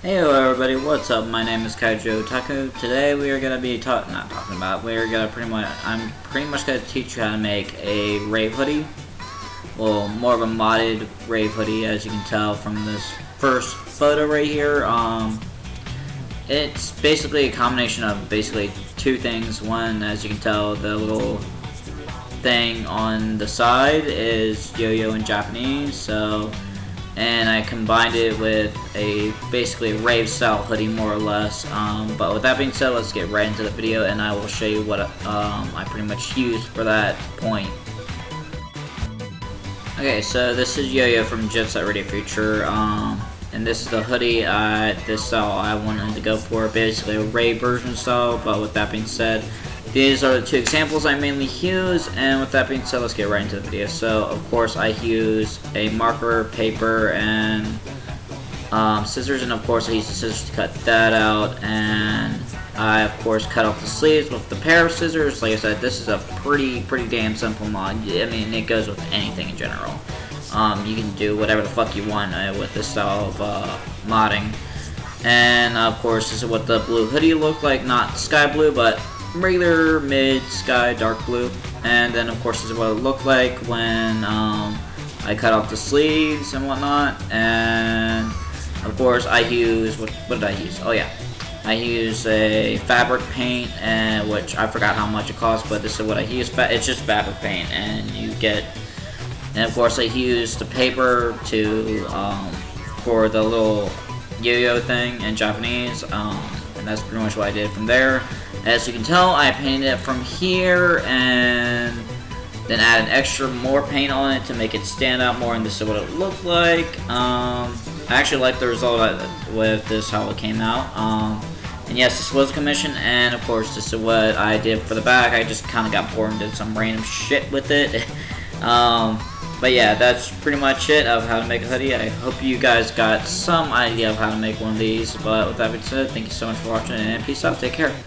Hey everybody, what's up? My name is Kaijo Taku. Today we are gonna be I'm pretty much gonna teach you how to make a rave hoodie. Well, more of a modded rave hoodie, as you can tell from this first photo right here. It's basically a combination of basically two things. One, as you can tell, the little thing on the side is yo-yo in Japanese, and I combined it with basically a rave style hoodie, more or less. But with that being said, let's get right into the video and I will show you what I pretty much used for that point. Okay, so this is Yo-Yo from Jet Set Radio Future, and this is the hoodie, this style I wanted to go for, basically a rave version style. But with that being said, these are the two examples I mainly use, and with that being said, let's get right into the video. So, of course, I use a marker, paper, and scissors, and of course I use the scissors to cut that out, and I, of course, cut off the sleeves with the pair of scissors. Like I said, this is a pretty damn simple mod. I mean, it goes with anything in general. You can do whatever the fuck you want with this style of modding. And, of course, this is what the blue hoodie looked like, not sky blue, but regular mid-sky dark blue. And then of course this is what it looked like when I cut off the sleeves and whatnot. And of course I used, what did I use? Oh yeah, I used a fabric paint, and which I forgot how much it cost, but this is what I used. It's just fabric paint, and you get, and of course I used the paper to for the little yo-yo thing in Japanese, and that's pretty much what I did from there. As you can tell, I painted it from here and then added extra more paint on it to make it stand out more, and this is what it looked like. I actually like the result with this, how it came out. And yes, this was a commission, and of course this is what I did for the back. I just kind of got bored and did some random shit with it. But yeah, that's pretty much it of how to make a hoodie. I hope you guys got some idea of how to make one of these. But with that being said, thank you so much for watching, and peace out. Take care.